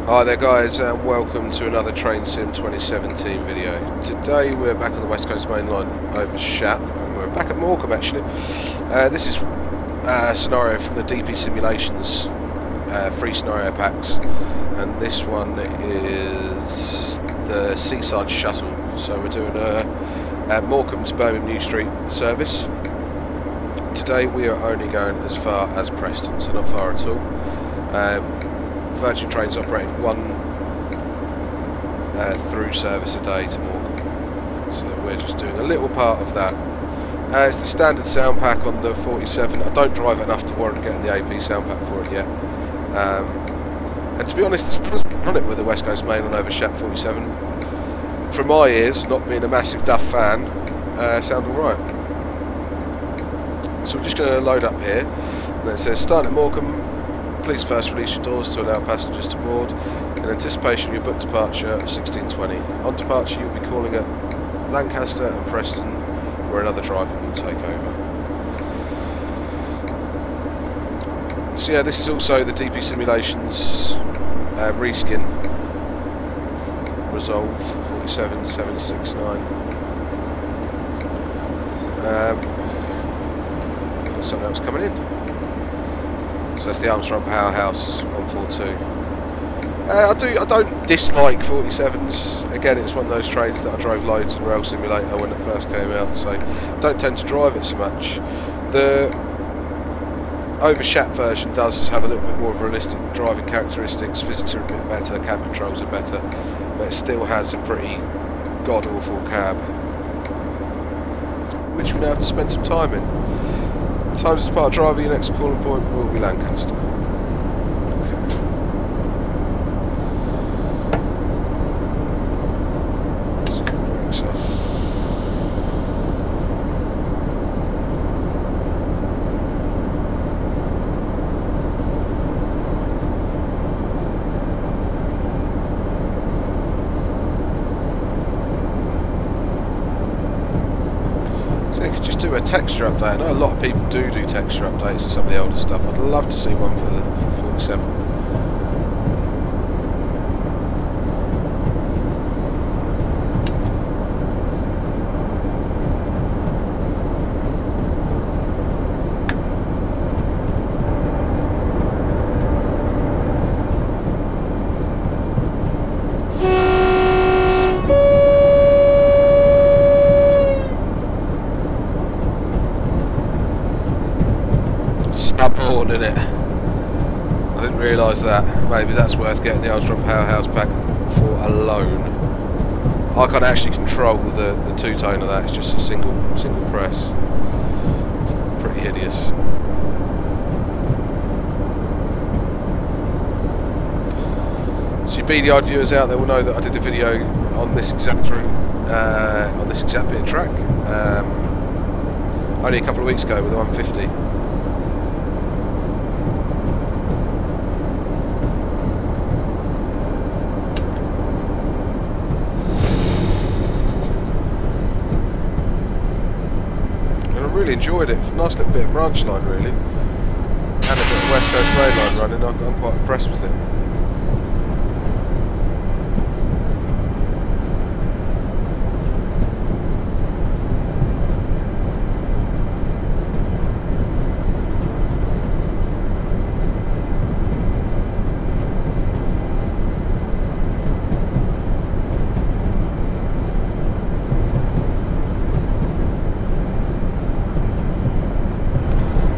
Hi there guys, and welcome to another Train Sim 2017 video. Today we're back on the West Coast Main Line over Shap, and we're back at Morecambe actually. This is a scenario from the DPSimulations free scenario packs, and this one is the Seaside Shuttle. So we're doing a Morecambe to Birmingham New Street service. Today we are only going as far as Preston, so not far at all. Virgin Trains operating one through service a day to Morecambe, so we're just doing a little part of that. It's the standard sound pack on the 47. I don't drive it enough to warrant getting the AP sound pack for it yet, and to be honest, there's nothing on it with the West Coast Main Line over Shap 47. From my ears, not being a massive Duff fan, sound alright. So we're just going to load up here, and it says start at Morecambe. Please first release your doors to allow passengers to board in anticipation of your booked departure of 1620. On departure you'll be calling at Lancaster and Preston, where another driver will take over. So yeah, this is also the DPSimulations reskin Resolve 47769. Something else coming in. So that's the Armstrong Powerhouse 142. I don't dislike 47s. Again, it's one of those trains that I drove loads in Rail Simulator when it first came out, so don't tend to drive it so much. The over Shap version does have a little bit more of realistic driving characteristics. Physics are a bit better, cab controls are better, but it still has a pretty god-awful cab, which we now have to spend some time in. Time to depart driver, your next calling point will be Lancaster. Do a texture update. I know a lot of people do texture updates of some of the older stuff. I'd love to see one for the 47. In it. I didn't realise that. Maybe that's worth getting the Armstrong Powerhouse pack for alone. I can't actually control the two-tone of that. It's just a single press. It's pretty hideous. So you beady-eyed viewers out there will know that I did a video on this exact route, on this exact bit of track, only a couple of weeks ago with the 150. Really enjoyed it. Nice little bit of branch line really, and a bit of West Coast Main Line running. I'm quite impressed with it.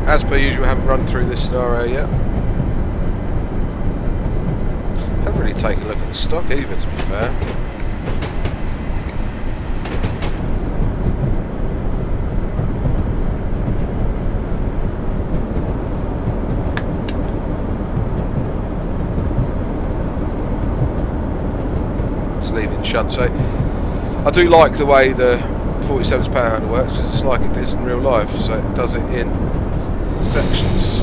As per usual, I haven't run through this scenario yet. Haven't really taken a look at the stock either, to be fair. Let's leave it in shunt. So I do like the way the 47's power handle works, because it's like it is in real life. So it does it in sections,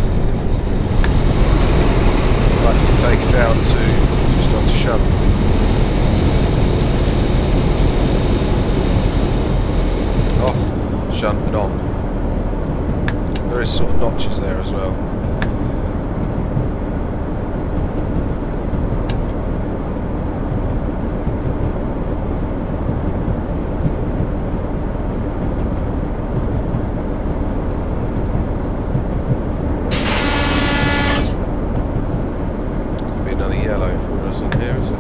like you can take it down to just onto shunt. Off, shunt and on. There is sort of notches there as well. yellow for us in here, is it?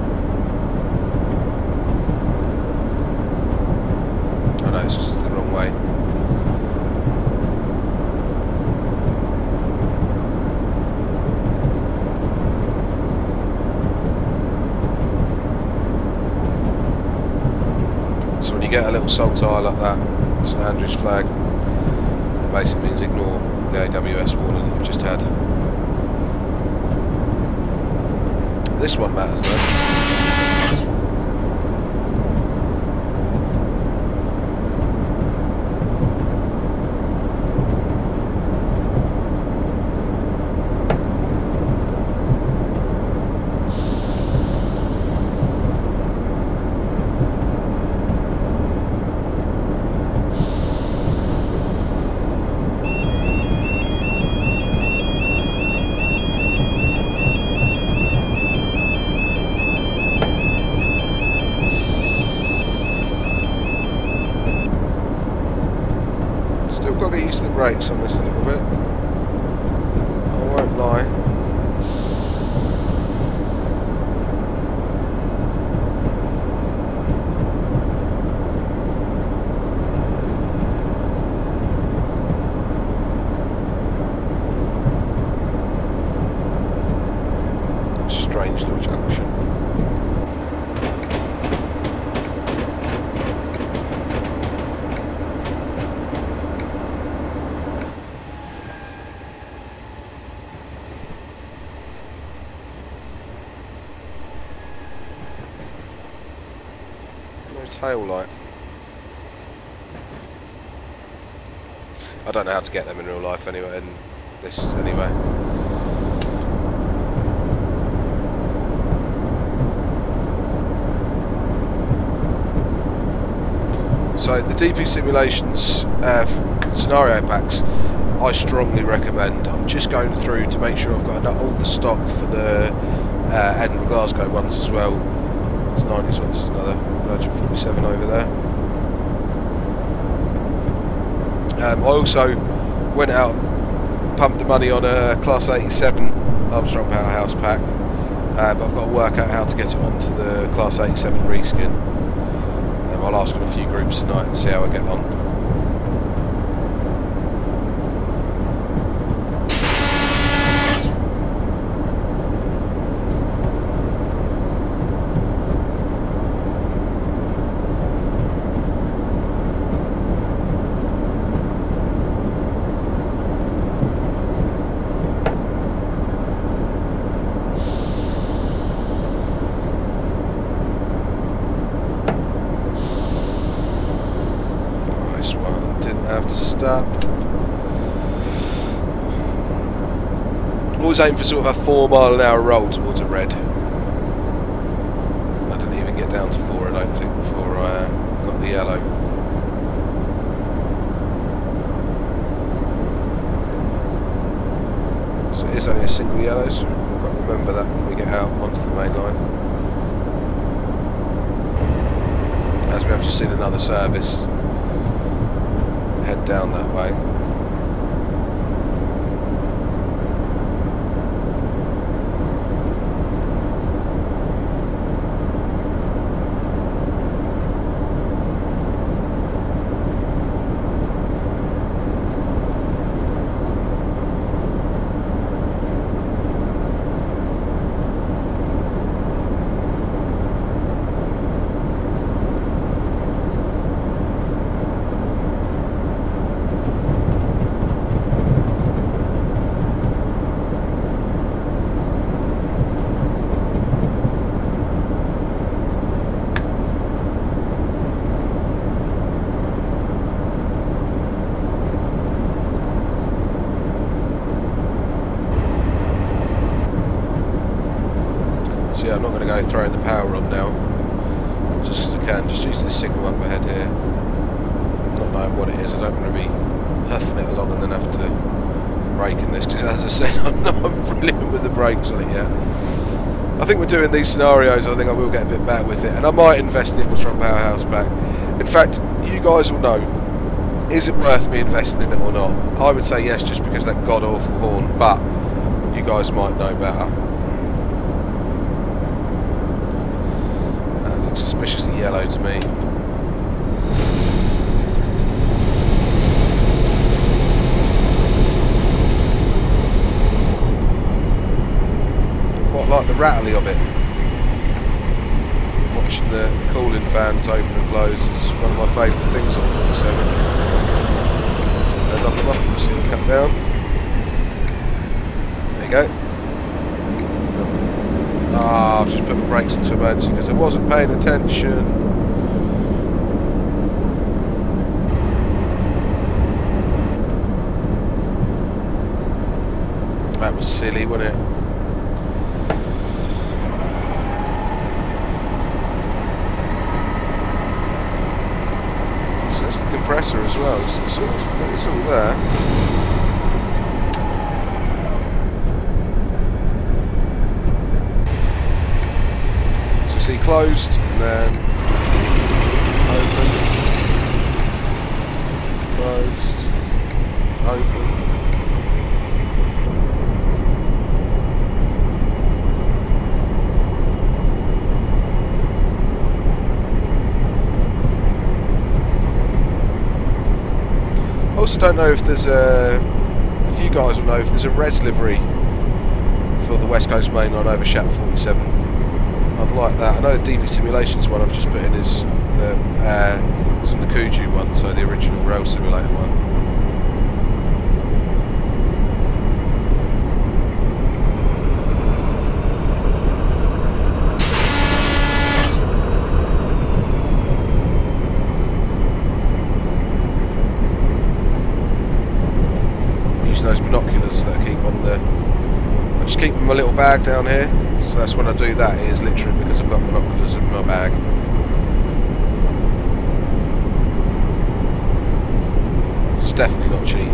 Oh no, it's just the wrong way. So when you get a little salt tire like that, St Andrew's flag, it basically means ignore the AWS warning you've just had. This one matters though. Got to get used to the brakes on this a little bit. I won't lie. Strange little junction. Tail light. I don't know how to get them in real life anyway, in this anyway. So the DPSimulations scenario packs I strongly recommend. I'm just going through to make sure I've got all the stock for the Edinburgh Glasgow ones as well. It's 90s ones, there's another Virgin 47 over there. I also went out and pumped the money on a Class 87 Armstrong Powerhouse pack, but I've got to work out how to get it onto the Class 87 reskin. I'll ask on a few groups tonight and see how I get on. Always aim for sort of a 4 mile an hour roll towards a red. I didn't even get down to 4, I don't think, before I got the yellow. So it is only a single yellow, so we've got to remember that when we get out onto the main line. As we have just seen another service head down that way. Yeah, I'm not going to go throwing the power on now, just because I can. Just use this signal up ahead here. Not knowing what it is, I don't want to be huffing it along and then have to brake in this, because as I said, I'm not brilliant with the brakes on it yet. I think we're doing these scenarios, I think I will get a bit better with it, and I might invest in the Armstrong Powerhouse back. In fact, you guys will know, is it worth me investing in it or not? I would say yes, just because that god-awful horn, but you guys might know better. yellow to me. Quite like the rattly of it. Watching the cooling fans open and close is one of my favourite things on 47. So they're not enough, you see them come down. There you go. Ah, I've just put my brakes into emergency because I wasn't paying attention. That was silly, wasn't it? So that's the compressor as well, so it's all there. See, closed and then open, closed, open. I also don't know if there's a few guys will know if there's a res livery for the West Coast Main Line over Shap 47. I'd like that. I know the DPSimulations one I've just put in is it's from the Kuju one, so the original rail simulator one. Using those binoculars that I keep on the. I just keep them in my little bag down here. So that's when I do that, it is literally because I've got binoculars in my bag. It's definitely not cheating.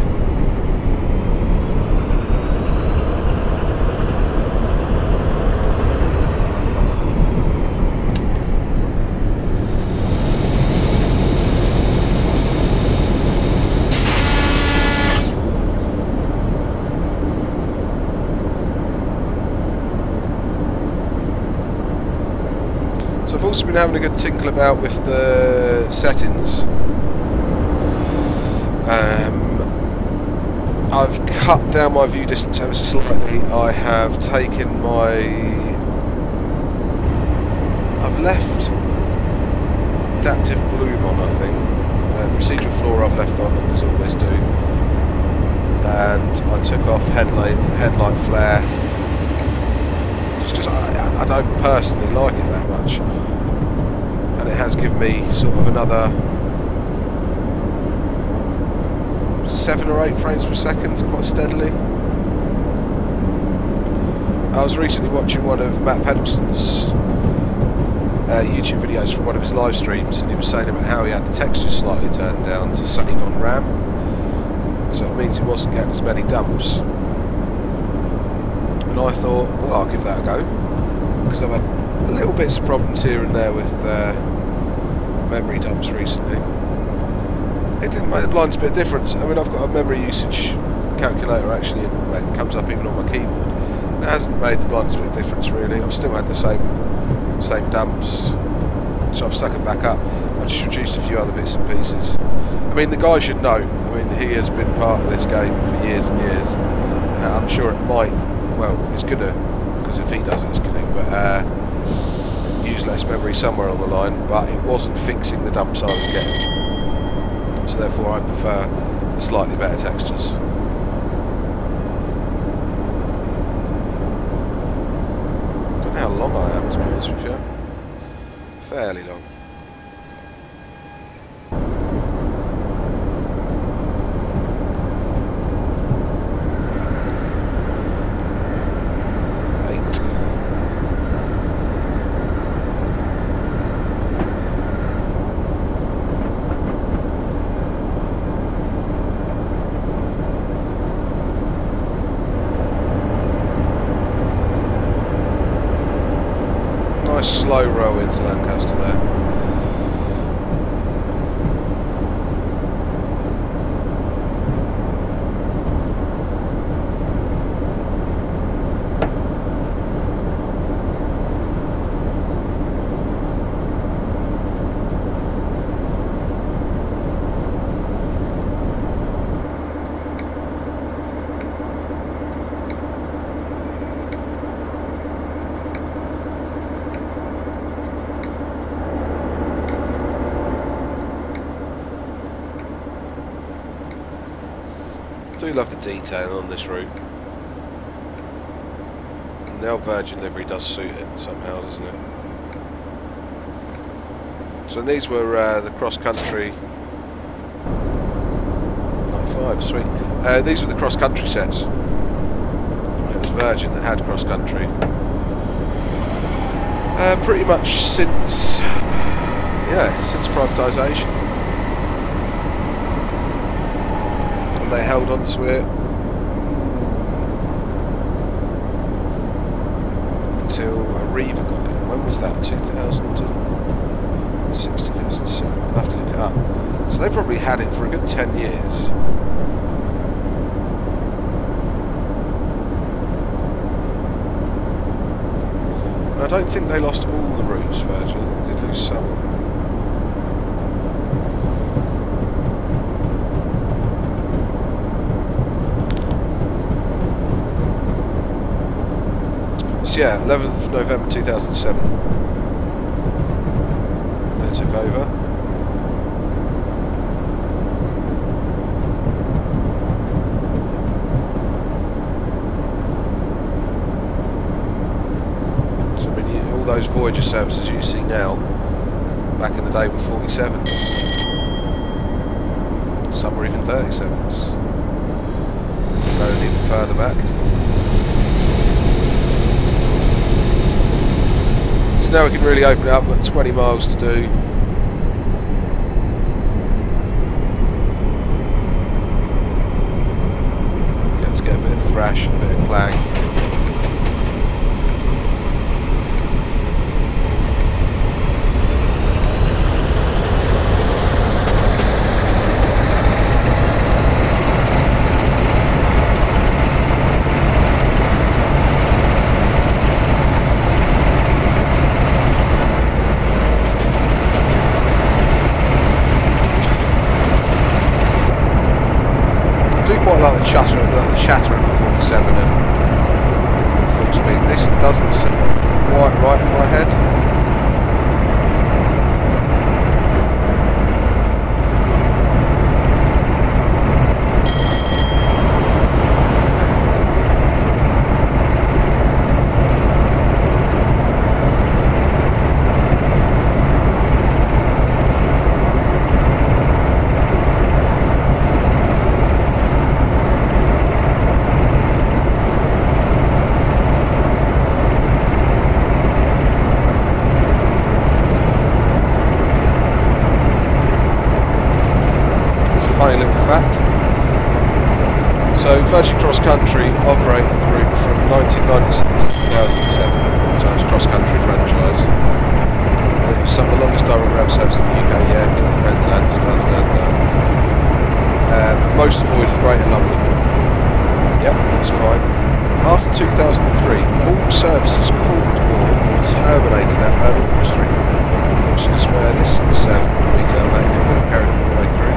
So I've also been having a good tinkle about with the settings. I've cut down my view distance ever so slightly. I have taken my... I've left adaptive bloom on, I think. Procedural floor I've left on, as I always do. And I took off headlight flare. Just because I don't personally like it that much. And it has given me sort of another 7 or 8 frames per second quite steadily. I was recently watching one of Matt Pedalston's YouTube videos from one of his live streams, and he was saying about how he had the textures slightly turned down to save on RAM, so it means he wasn't getting as many dumps. And I thought, well, I'll give that a go, because I've had little bits of problems here and there with memory dumps recently. It didn't make the blindest bit of difference. I mean, I've got a memory usage calculator actually, it comes up even on my keyboard. It hasn't made the blindest bit of difference really. I've still had the same dumps, so I've stuck it back up. I've just reduced a few other bits and pieces. I mean, the guy should know. I mean, he has been part of this game for years and years. I'm sure it might, well, it's gonna, because if he does it, it's gonna, but use less memory somewhere on the line, but it wasn't fixing the dumps I was getting. So therefore I prefer slightly better textures. Don't know how long I am, to be honest with you. Fairly long. Slow roll into Lancaster there. do love the detail on this route. And the old Virgin livery does suit it somehow, doesn't it? So these were the cross-country 95, sweet. These were the cross-country sets. It was Virgin that had cross-country. Pretty much since privatisation. And they held on to it until Arriva got it. When was that? 2006, 2007? I'll have to look it up. So they probably had it for a good 10 years. I don't think they lost all the routes, Virgin. I think they did lose some of them. So yeah, 11th of November 2007. They took over. Those Voyager services you see now, back in the day were 47s. Some were even 37s. Going even further back. So now we can really open it up. We've got 20 miles to do. Let's get a bit of thrash and a bit of clang. Like the chatter of the 47 at full speed. This doesn't seem quite right in my head. Funny little fact. So Virgin Cross Country operated the route from 1996 to 2007, so it's cross country franchise. And it was some of the longest direct rail service in the UK, yeah, Queensland, but most avoided Greater London. Yep, that's fine. After 2003, all services called or terminated at Birmingham Street, which is where this will be terminated if we're carried all the way through.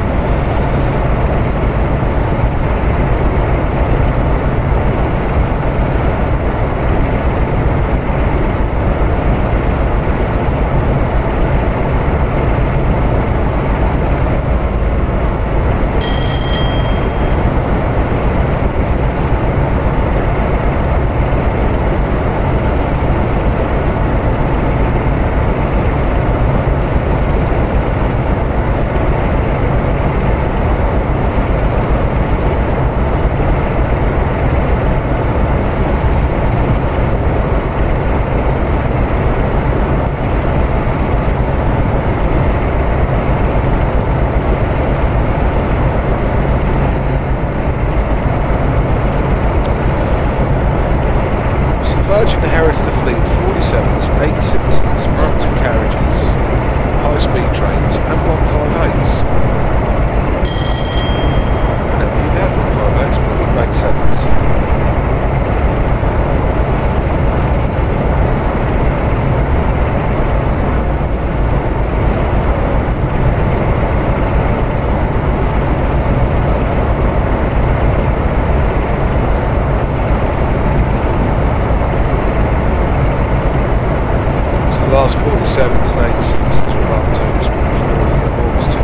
Virgin inherited a fleet of 47s, 860s, Mark II carriages, high-speed trains and 158s. I never knew they had 158s, but it would make sense. The last 47s and 86s were Mark IIs withdrawing in August 2002. I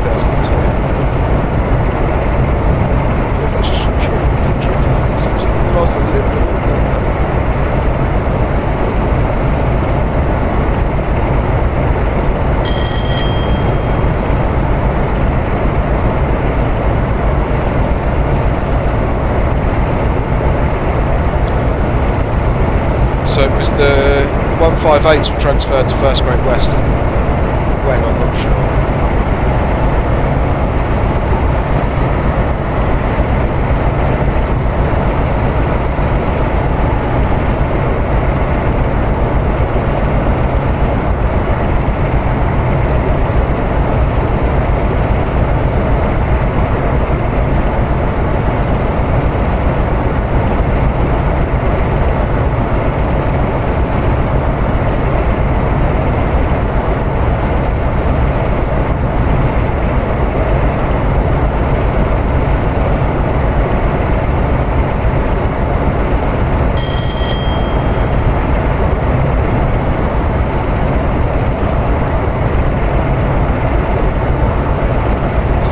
don't know if that's true. 5.8s were transferred to First Great Western. When, I'm not sure.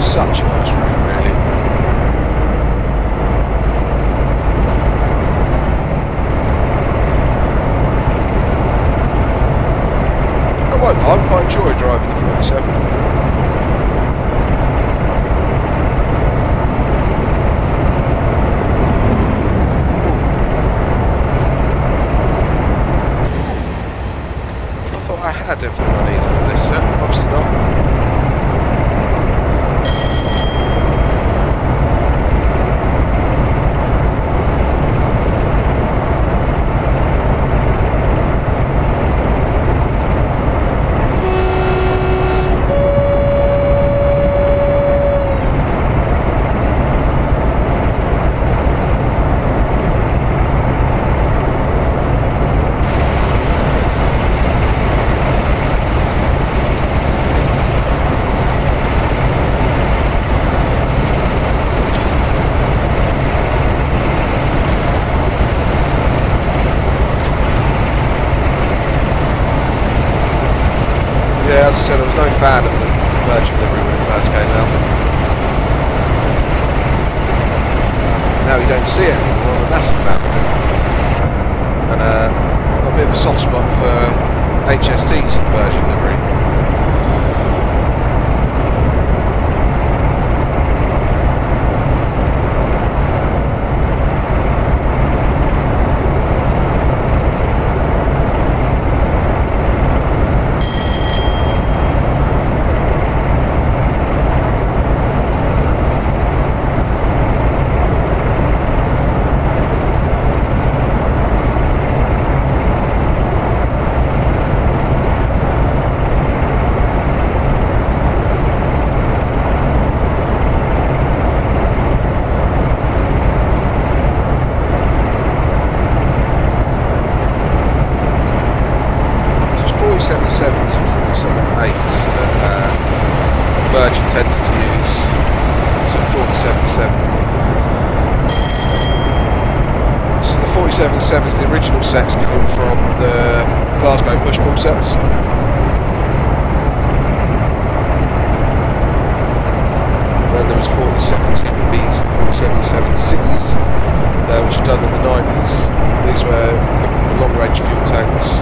Such a nice route, really. I won't lie, I quite enjoy driving the 47. I thought I had everything I needed for this set, obviously not. Yeah, as I said, I was no fan of the Virgin livery when it first came out. Now you don't see it anymore, I'm a massive fan of it. And got a bit of a soft spot for HSTs in Virgin livery. that Virgin tended to use. So 47.7. So the 47.7s, the original sets came from the Glasgow push-pull sets. Then there was 47.7Bs and 47.7Cs, which were done in the 90s. These were long-range fuel tanks,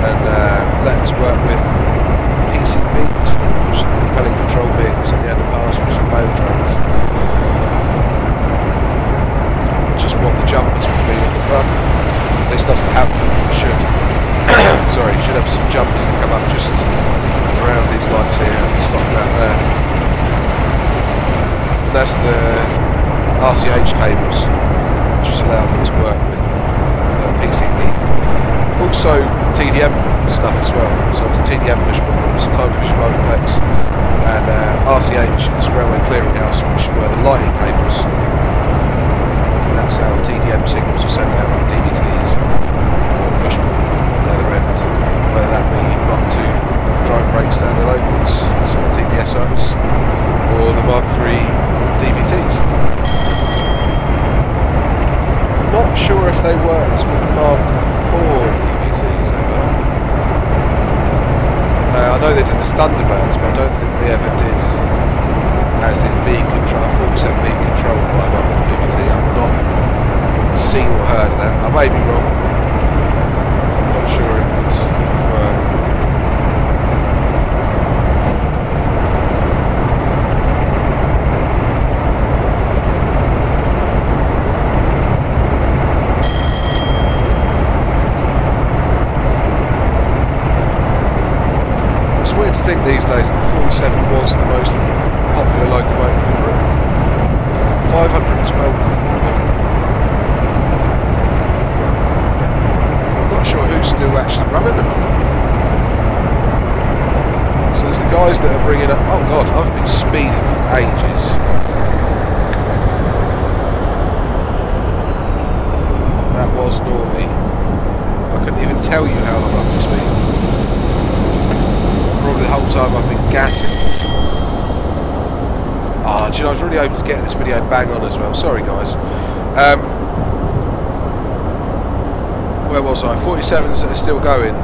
and let them to work with PCB, which are propelling control vehicles at the end of parcels and mail trains, which is what the jumpers would be at the front. This doesn't have them. It should. Sorry, it should have some jumpers that come up just around these lights here and stop around there. And that's the RCH cables, which has allowed them to work with the PCB. Also TDM stuff as well, so it's TDM push-pull rooms, time division multiplex, and RCH is Railway Clearing House, which were the lighting cables. And that's how TDM signals are sent out to the DVTs or push-pull at the other end, whether that be Mark II drive brake standard opens, so TPSOs, or the Mark III DVTs. Not sure if they worked with Mark IV DVTs ever. I know they did the Thunderbirds, but I don't think they ever did as in being controlled, 47 being controlled by Mark IV DVT. I've not seen or heard of that. I may be wrong. I'm not sure it would work. think these days the 47 was the most popular locomotive in Britain. 512. I'm not sure who's still actually running them. So there's the guys that are bringing up. Oh god, I've been speeding for ages. That was naughty. I couldn't even tell you how long I've been speeding. Probably the whole time I've been gassing. Ah, do you know, I was really hoping to get this video bang on as well. Sorry guys. Where was I? 47s that are still going.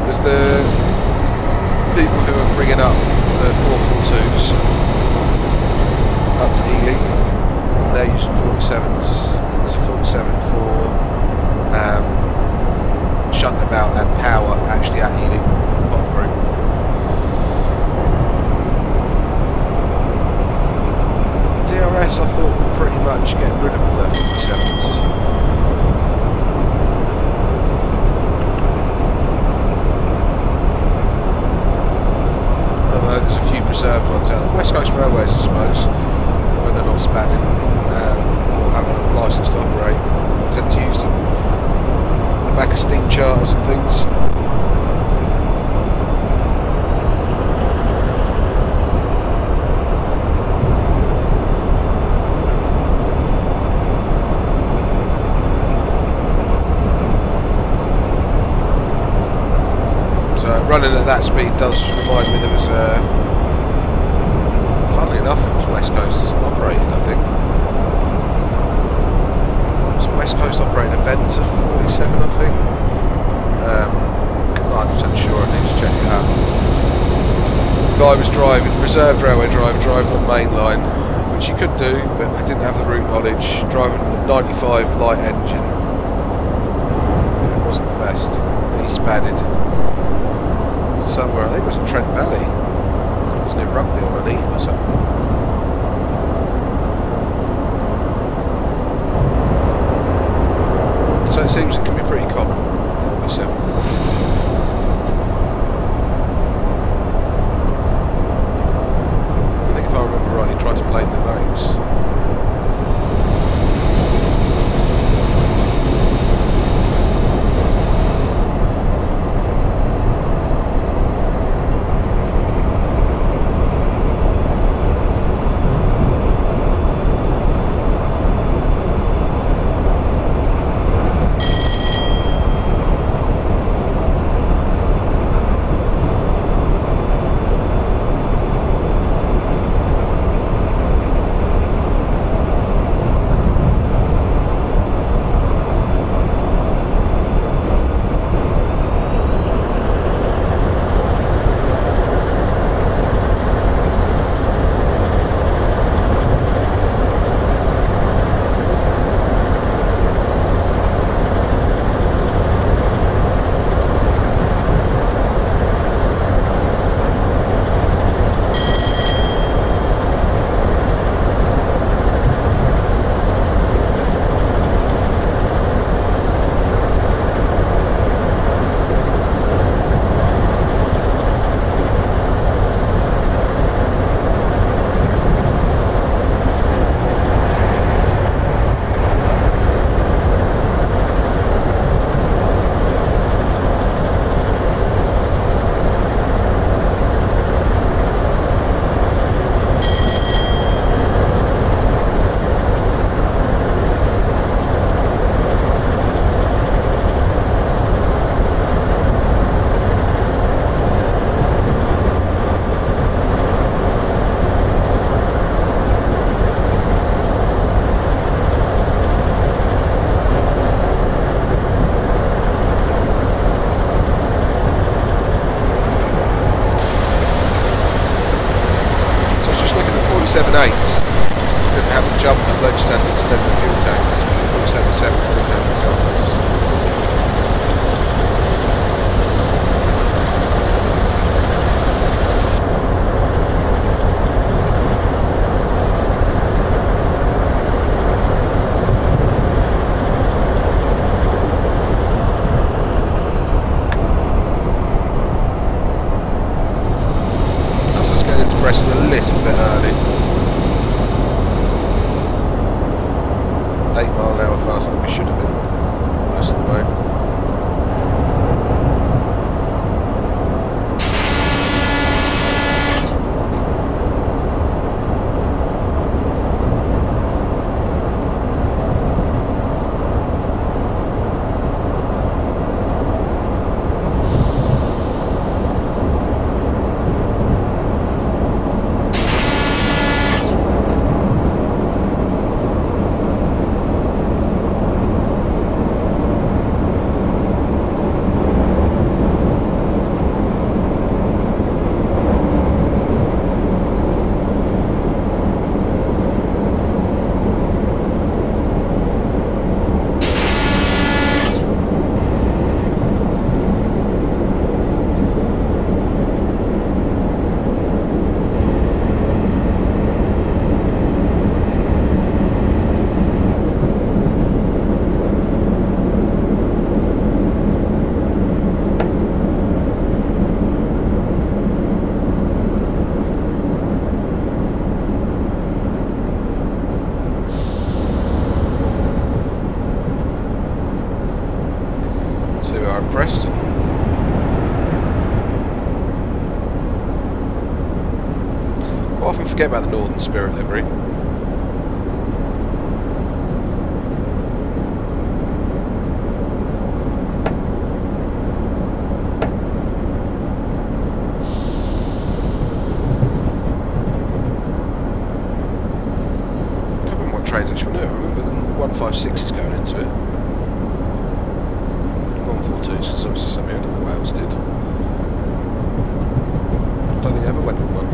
There's the people who are bringing up the 442s up to Ealing. They're using 47s. There's a 47 for shunting about and power actually at Ealing, part of the route. DRS I thought were pretty much getting rid of all their 47s. Although there's a few preserved ones out there. West Coast Railways I suppose, when they're not spadding or having a licence to operate, tend to use them on the back of steam charters and things. Running at that speed does remind me there was funnily enough it was West Coast operated, I think. It was a West Coast operated event of 47 I think. I'm not 100% sure, I need to check it out. The guy was driving, reserved railway driver, driving the main line, which you could do, but I didn't have the route knowledge, driving 95 light engine. It wasn't the best. He spadded. Somewhere, I think it was in Trent Valley. It was near Rugby on an Eton or something. So it seems it can be pretty common, 47. I think if I remember right, he tried to blame the barracks. Didn't have the jumpers, they just had the extended fuel tanks. 47-7s didn't have the jumpers. Preston a little bit early. 8 mile an hour faster than we should have been most of the way. Preston. I often forget about the Northern Spirit livery. I can't remember what trains actually were new. I remember the 156 is going into it. 142s, because obviously some here in Wales did. I don't think I ever went on one.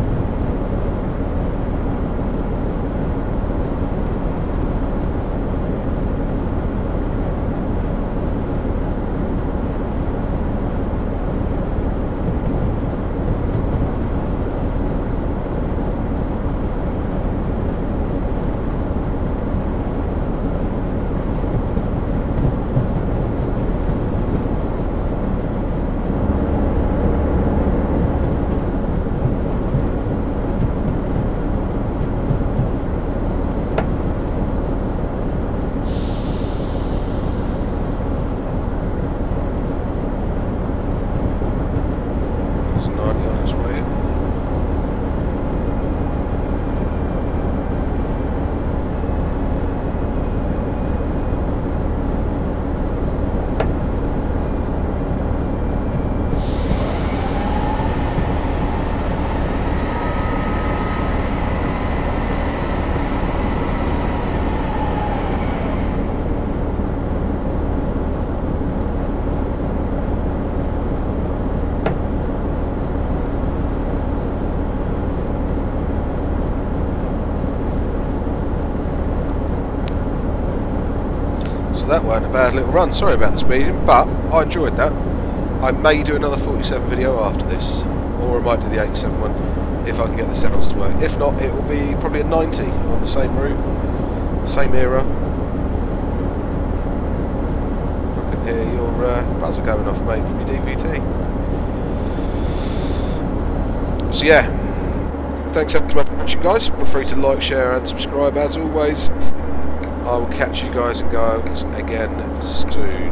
So that weren't a bad little run. Sorry about the speeding, but I enjoyed that. I may do another 47 video after this, or I might do the 87 one if I can get the settings to work. If not, it will be probably a 90 on the same route, same era. I can hear your buzzer going off, mate, from your DVT. So yeah, thanks ever so much for watching, guys. Feel free to like, share and subscribe as always. I will catch you guys and girls again soon.